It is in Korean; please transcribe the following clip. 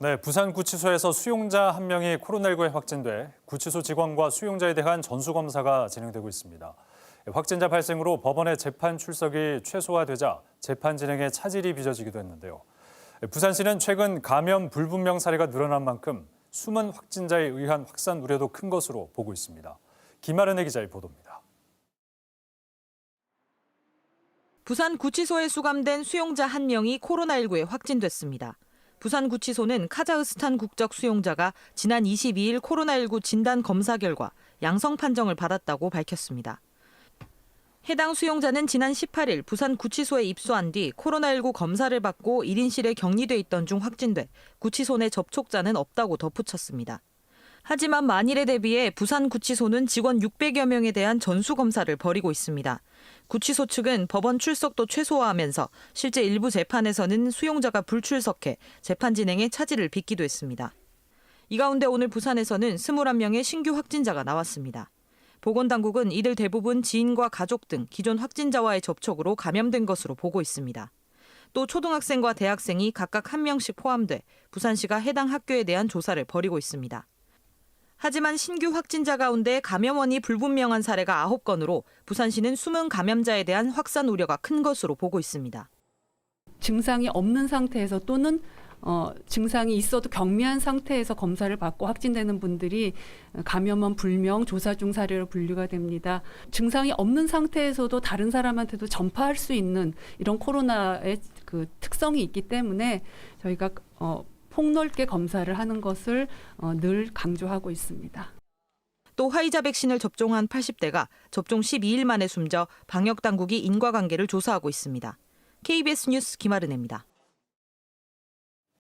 네, 부산구치소에서 수용자 한 명이 코로나19에 확진돼 구치소 직원과 수용자에 대한 전수검사가 진행되고 있습니다. 확진자 발생으로 법원의 재판 출석이 최소화되자 재판 진행에 차질이 빚어지기도 했는데요. 부산시는 최근 감염 불분명 사례가 늘어난 만큼 숨은 확진자에 의한 확산 우려도 큰 것으로 보고 있습니다. 김아른의 기자의 보도입니다. 부산구치소에 수감된 수용자 한 명이 코로나19에 확진됐습니다. 부산구치소는 카자흐스탄 국적 수용자가 지난 22일 코로나19 진단 검사 결과 양성 판정을 받았다고 밝혔습니다. 해당 수용자는 지난 18일 부산구치소에 입소한 뒤 코로나19 검사를 받고 1인실에 격리돼 있던 중 확진돼 구치소 내 접촉자는 없다고 덧붙였습니다. 하지만 만일에 대비해 부산구치소는 직원 600여 명에 대한 전수검사를 벌이고 있습니다. 구치소 측은 법원 출석도 최소화하면서 실제 일부 재판에서는 수용자가 불출석해 재판 진행에 차질을 빚기도 했습니다. 이 가운데 오늘 부산에서는 21명의 신규 확진자가 나왔습니다. 보건당국은 이들 대부분 지인과 가족 등 기존 확진자와의 접촉으로 감염된 것으로 보고 있습니다. 또 초등학생과 대학생이 각각 1명씩 포함돼 부산시가 해당 학교에 대한 조사를 벌이고 있습니다. 하지만 신규 확진자 가운데 감염원이 불분명한 사례가 9건으로 부산시는 숨은 감염자에 대한 확산 우려가 큰 것으로 보고 있습니다. 증상이 없는 상태에서 또는 증상이 있어도 경미한 상태에서 검사를 받고 확진되는 분들이 감염원 불명, 조사 중 사례로 분류가 됩니다. 증상이 없는 상태에서도 다른 사람한테도 전파할 수 있는 이런 코로나의 그 특성이 있기 때문에 저희가 폭넓게 검사를 하는 것을 늘 강조하고 있습니다. 또 화이자 백신을 접종한 80대가 접종 12일 만에 숨져 방역당국이 인과관계를 조사하고 있습니다. KBS 뉴스 김아른입니다.